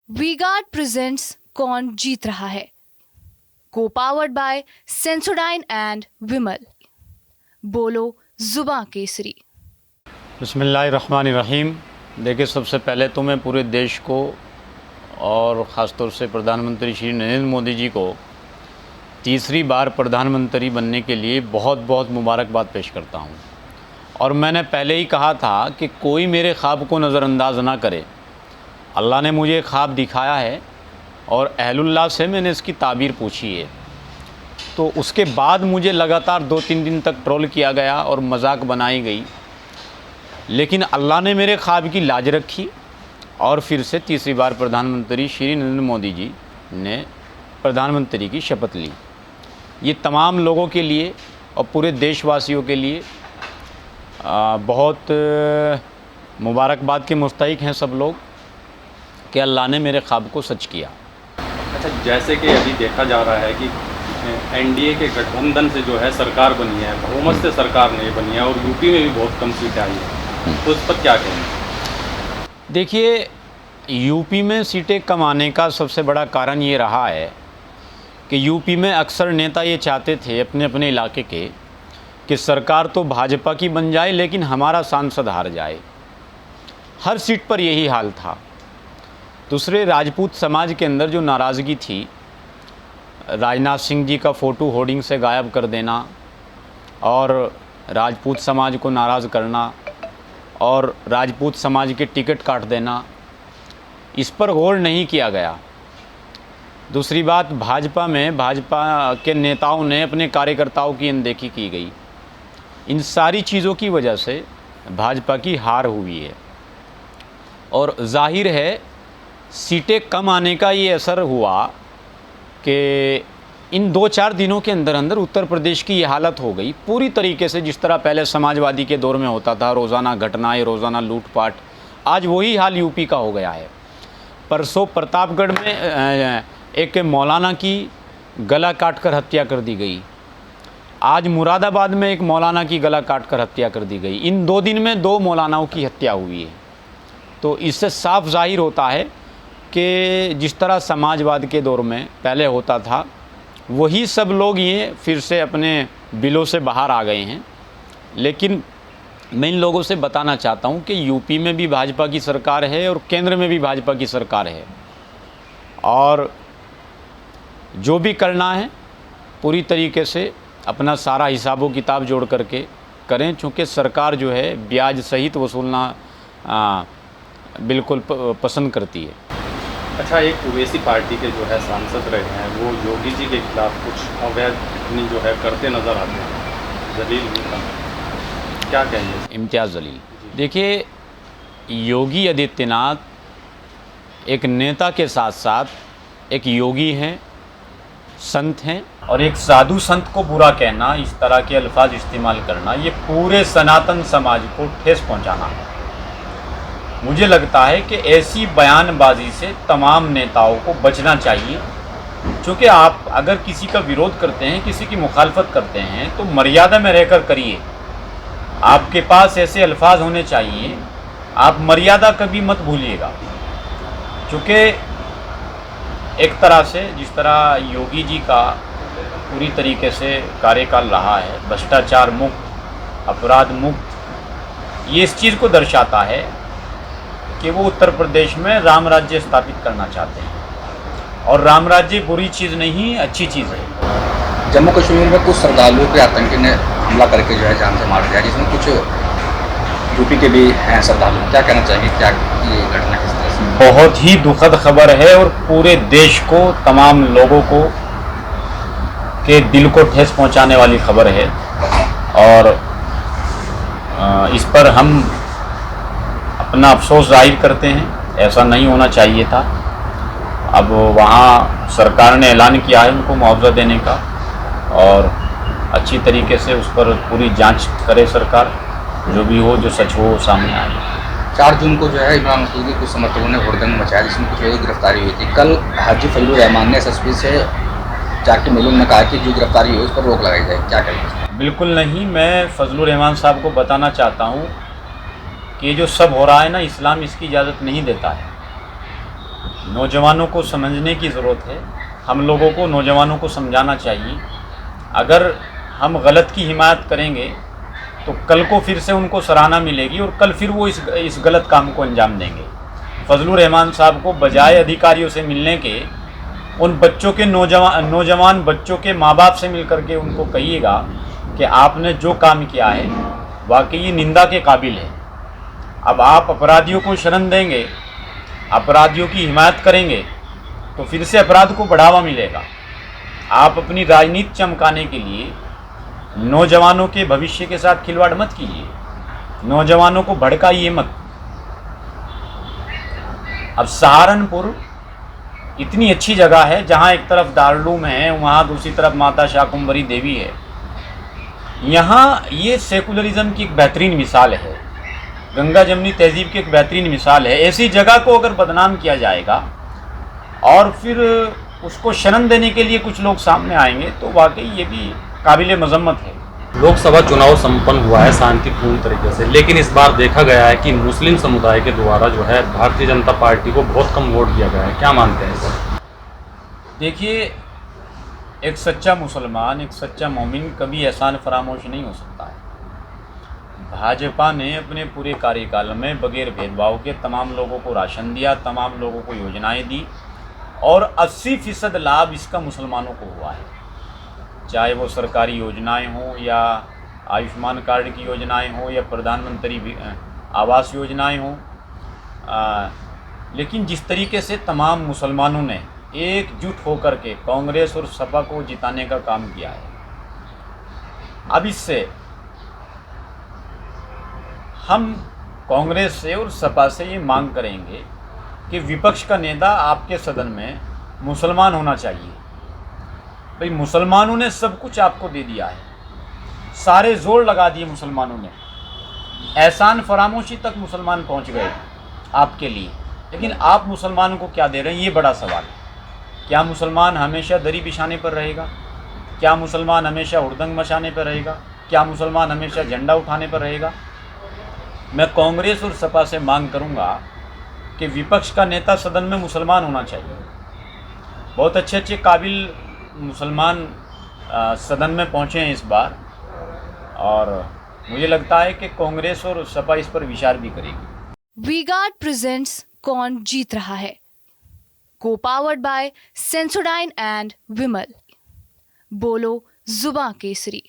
V-Guard presents कौन जीत रहा है, को पावर्ड बाय सेंसोडाइन एंड विमल। बोलो जुबां केसरी। बिस्मिल्लाहिर्रहमानिर्रहीम। देखिए, सबसे पहले तो मैं पूरे देश को और ख़ास तौर से प्रधानमंत्री श्री नरेंद्र मोदी जी को तीसरी बार प्रधानमंत्री बनने के लिए बहुत बहुत मुबारकबाद पेश करता हूं। और मैंने पहले ही कहा था कि कोई मेरे ख्वाब को नज़रअंदाज ना करे। अल्लाह ने मुझे ख्वाब दिखाया है और अहलुल्लाह से मैंने इसकी ताबीर पूछी है। तो उसके बाद मुझे लगातार 2-3 दिन तक ट्रोल किया गया और मजाक बनाई गई, लेकिन अल्लाह ने मेरे ख्वाब की लाज रखी और फिर से तीसरी बार प्रधानमंत्री श्री नरेंद्र मोदी जी ने प्रधानमंत्री की शपथ ली। ये तमाम लोगों के लिए और पूरे देशवासियों के लिए बहुत मुबारकबाद के मुस्तहिक हैं सब लोग कि अल्लाह ने मेरे ख्वाब को सच किया। अच्छा, जैसे कि अभी देखा जा रहा है कि एनडीए के गठबंधन से जो है सरकार बनी है, बहुमत से सरकार नहीं बनी है और यूपी में भी बहुत कम सीटें आई हैं, तो इस पर क्या कहेंगे? देखिए, यूपी में सीटें कम आने का सबसे बड़ा कारण ये रहा है कि यूपी में अक्सर नेता ये चाहते थे अपने अपने इलाके के कि सरकार तो भाजपा की बन जाए लेकिन हमारा सांसद हार जाए। हर सीट पर यही हाल था। दूसरे, राजपूत समाज के अंदर जो नाराज़गी थी, राजनाथ सिंह जी का फ़ोटो होर्डिंग से गायब कर देना और राजपूत समाज को नाराज़ करना और राजपूत समाज के टिकट काट देना, इस पर गौर नहीं किया गया। दूसरी बात, भाजपा के नेताओं ने अपने कार्यकर्ताओं की अनदेखी की गई। इन सारी चीज़ों की वजह से भाजपा की हार हुई है और जाहिर है सीटें कम आने का ये असर हुआ कि इन 2-4 दिनों के अंदर अंदर उत्तर प्रदेश की ये हालत हो गई पूरी तरीके से। जिस तरह पहले समाजवादी के दौर में होता था, रोज़ाना घटनाएं, रोज़ाना लूटपाट, आज वही हाल यूपी का हो गया है। परसों प्रतापगढ़ में एक मौलाना की गला काटकर हत्या कर दी गई। आज मुरादाबाद में एक मौलाना की गला काटकर हत्या कर दी गई। इन 2 दिन में 2 मौलानाओं की हत्या हुई है। तो इससे साफ जाहिर होता है कि जिस तरह समाजवाद के दौर में पहले होता था, वही सब लोग ये फिर से अपने बिलों से बाहर आ गए हैं। लेकिन मैं इन लोगों से बताना चाहता हूँ कि यूपी में भी भाजपा की सरकार है और केंद्र में भी भाजपा की सरकार है, और जो भी करना है पूरी तरीके से अपना सारा हिसाबो किताब जोड़ करके करें, चूँकि सरकार जो है ब्याज सहित वसूलना बिल्कुल पसंद करती है। अच्छा, एक ओवैसी पार्टी के जो है सांसद रहे हैं, वो योगी जी के खिलाफ कुछ अवैध टिप्पणी जो है करते नज़र आते हैं। जलील का क्या कहेंगे? इम्तियाज़ जलील। देखिए, योगी आदित्यनाथ एक नेता के साथ साथ एक योगी हैं, संत हैं, और एक साधु संत को बुरा कहना, इस तरह के अल्फाज इस्तेमाल करना, ये पूरे सनातन समाज को ठेस पहुंचाना है। मुझे लगता है कि ऐसी बयानबाजी से तमाम नेताओं को बचना चाहिए, क्योंकि आप अगर किसी का विरोध करते हैं, किसी की मुखालफत करते हैं, तो मर्यादा में रहकर करिए। आपके पास ऐसे अल्फाज होने चाहिए, आप मर्यादा कभी मत भूलिएगा। क्योंकि एक तरह से जिस तरह योगी जी का पूरी तरीके से कार्यकाल रहा है, भ्रष्टाचार मुक्त, अपराध मुक्त, ये इस चीज़ को दर्शाता है कि वो उत्तर प्रदेश में राम राज्य स्थापित करना चाहते हैं, और राम राज्य बुरी चीज़ नहीं, अच्छी चीज़ है। जम्मू कश्मीर में कुछ श्रद्धालुओं के आतंकी ने हमला करके जो है जान से मार दिया, जिसमें कुछ यूपी के भी हैं श्रद्धालु। क्या कहना चाहिए, क्या ये घटना किस तरह से? बहुत ही दुखद खबर है और पूरे देश को, तमाम लोगों को के दिल को ठेस पहुंचाने वाली खबर है, और इस पर हम अपना अफसोस जाहिर करते हैं। ऐसा नहीं होना चाहिए था। अब वहाँ सरकार ने ऐलान किया है उनको मुआवजा देने का, और अच्छी तरीके से उस पर पूरी जांच करे सरकार। जो भी हो, जो सच हो, सामने आए। 4 जून को जो है इमरान मसूद के कुछ समर्थकों ने हुड़दंग मचाया, जिसमें कुछ लोगों की गिरफ्तारी हुई थी। कल हाजी फजलुर रहमान ने एसएसपी से जाके मिलून में कहा कि जो गिरफ्तारी हुई उस पर रोक लगाई जाए। क्या कहेंगे? बिल्कुल नहीं। मैं फजलुर रहमान साहब को बताना चाहता हूँ कि जो सब हो रहा है ना, इस्लाम इसकी इजाज़त नहीं देता है। नौजवानों को समझने की ज़रूरत है। हम लोगों को नौजवानों को समझाना चाहिए। अगर हम गलत की हिमायत करेंगे तो कल को फिर से उनको सराहना मिलेगी और कल फिर वो इस गलत काम को अंजाम देंगे। फजलुर रहमान साहब को बजाय अधिकारियों से मिलने के उन बच्चों के नौजवान बच्चों के माँ बाप से मिल करके उनको कहिएगा कि आपने जो काम किया है वाकई ये निंदा के काबिल है। अब आप अपराधियों को शरण देंगे, अपराधियों की हिमायत करेंगे तो फिर से अपराध को बढ़ावा मिलेगा। आप अपनी राजनीति चमकाने के लिए नौजवानों के भविष्य के साथ खिलवाड़ मत कीजिए, नौजवानों को भड़काइए मत। अब सहारनपुर इतनी अच्छी जगह है जहाँ एक तरफ दारुलूम है, वहाँ दूसरी तरफ माता शाकुंभरी देवी है। यहाँ ये सेकुलरिज्म की एक बेहतरीन मिसाल है, गंगा जमनी तहजीब की एक बेहतरीन मिसाल है। ऐसी जगह को अगर बदनाम किया जाएगा और फिर उसको शरण देने के लिए कुछ लोग सामने आएंगे तो वाकई ये भी काबिल मजम्मत है। लोकसभा चुनाव संपन्न हुआ है शांतिपूर्ण तरीके से, लेकिन इस बार देखा गया है कि मुस्लिम समुदाय के द्वारा जो है भारतीय जनता पार्टी को बहुत कम वोट दिया गया है। क्या मानते हैं सर? देखिए, एक सच्चा मुसलमान, एक सच्चा मोमिन कभी एहसान फरामोश नहीं हो सकता है। भाजपा ने अपने पूरे कार्यकाल में बगैर भेदभाव के तमाम लोगों को राशन दिया, तमाम लोगों को योजनाएं दी और 80% लाभ इसका मुसलमानों को हुआ है। चाहे वो सरकारी योजनाएं हों या आयुष्मान कार्ड की योजनाएं हों या प्रधानमंत्री आवास योजनाएं हों, लेकिन जिस तरीके से तमाम मुसलमानों ने एकजुट होकर के कांग्रेस और सपा को जिताने का काम किया है, अब इससे हम कांग्रेस से और सपा से ये मांग करेंगे कि विपक्ष का नेता आपके सदन में मुसलमान होना चाहिए। भाई, मुसलमानों ने सब कुछ आपको दे दिया है, सारे जोर लगा दिए मुसलमानों ने, एहसान फरामोशी तक मुसलमान पहुंच गए आपके लिए, लेकिन आप मुसलमानों को क्या दे रहे हैं, ये बड़ा सवाल है। क्या मुसलमान हमेशा दरी बिछाने पर रहेगा? क्या मुसलमान हमेशा हुड़दंग मचाने पर रहेगा? क्या मुसलमान हमेशा झंडा उठाने पर रहेगा? मैं कांग्रेस और सपा से मांग करूंगा कि विपक्ष का नेता सदन में मुसलमान होना चाहिए। बहुत अच्छे अच्छे काबिल मुसलमान सदन में पहुंचे हैं इस बार, और मुझे लगता है कि कांग्रेस और सपा इस पर विचार भी करेगी। वी-गार्ड प्रेजेंट्स कौन जीत रहा है, को पावर्ड बाय सेंसोडाइन एंड विमल। बोलो जुबां केसरी।